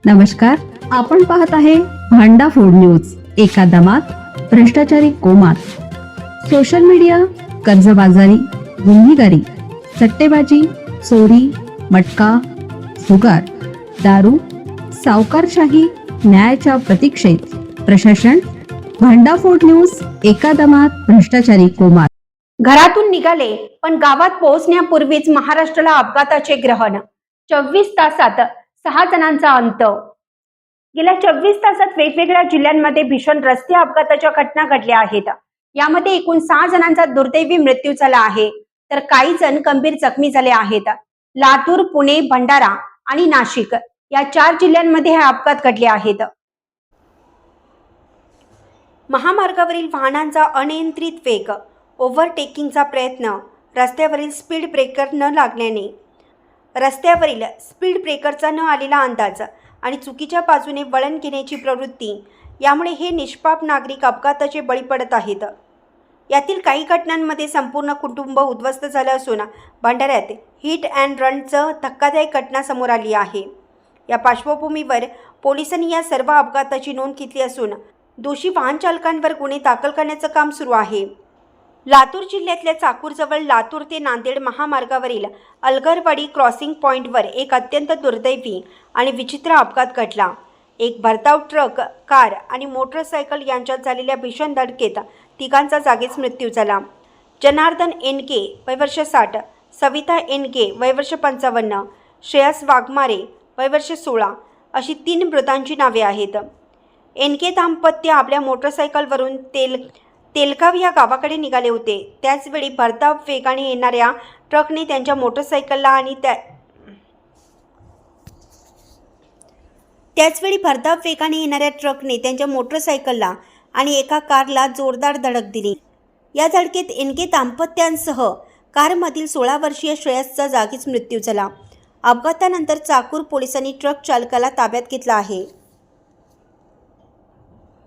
नमस्कार, आपण पाहत आहे भांडा फूड न्यूज. एका दमात भ्रष्टाचारी कोमात. सोशल मीडिया, कर्जबाजारी, गुन्हेगारी, सट्टेबाजी, चोरी, मटका, जुगार, दारू, सावकारशाही, न्यायाच्या प्रतीक्षेत प्रशासन. भांडा फूड न्यूज. एका दमात भ्रष्टाचारी कोमात. घरातून निघाले पण गावात पोहोचण्यापूर्वीच महाराष्ट्राला अपघाताचे ग्रहण. 24 तासात 6 जणांचा अंत. गेल्या 24 तासात वेगवेगळ्या जिल्ह्यांमध्ये भीषण रस्ते अपघाताच्या घटना घडल्या आहेत. यामध्ये एकूण 6 जणांचा दुर्दैवी मृत्यू झाला आहे, तर काही जण गंभीर जखमी झाले आहेत. लातूर, पुणे, भंडारा आणि नाशिक या 4 जिल्ह्यांमध्ये हे अपघात घडले आहेत. महामार्गावरील वाहनांचा अनियंत्रित वेग, ओव्हरटेकिंगचा प्रयत्न, रस्त्यावरील स्पीड ब्रेकर न लागल्याने, रस्त्यावरील स्पीड ब्रेकरचा न आलेला अंदाज आणि चुकीच्या बाजूने वळण घेण्याची प्रवृत्ती यामुळे हे निष्पाप नागरिक अपघाताचे बळी पडत आहेत. यातील काही घटनांमध्ये संपूर्ण कुटुंब उद्ध्वस्त झालं असून भंडाऱ्यात हिट अँड रनचं धक्कादायक घटना समोर आली आहे. या पार्श्वभूमीवर पोलिसांनी या सर्व अपघाताची नोंद घेतली असून दोषी वाहन चालकांवर गुन्हे दाखल करण्याचं काम सुरू आहे. लातूर जिल्ह्यातल्या चाकूरजवळ लातूर ते नांदेड महामार्गावरील अलगरवाडी क्रॉसिंग पॉईंटवर एक अत्यंत दुर्दैवी आणि विचित्र अपघात घडला. एक भरधाव ट्रक, कार आणि मोटरसायकल यांच्यात झालेल्या भीषण धडकेत तिघांचा जागीच मृत्यू झाला. जनार्दन एनके वय वर्ष 60, सविता एनके वय वर्ष 55, श्रेयस वाघमारे वय वर्ष 16 अशी 3 मृतांची नावे आहेत. एनके दाम्पत्य आपल्या मोटरसायकलवरून तेलगाव या गावाकडे निघाले होते. त्याचवेळी भरधाव वेगाने येणाऱ्या ट्रकने त्यांच्या मोटरसायकलला आणि एका कारला जोरदार धडक दिली. या धडकेत एनके दाम्पत्यांसह कारमधील 16 वर्षीय श्रेयसचा जागीच मृत्यू झाला. अपघातानंतर चाकूर पोलिसांनी ट्रक चालकाला ताब्यात घेतला आहे.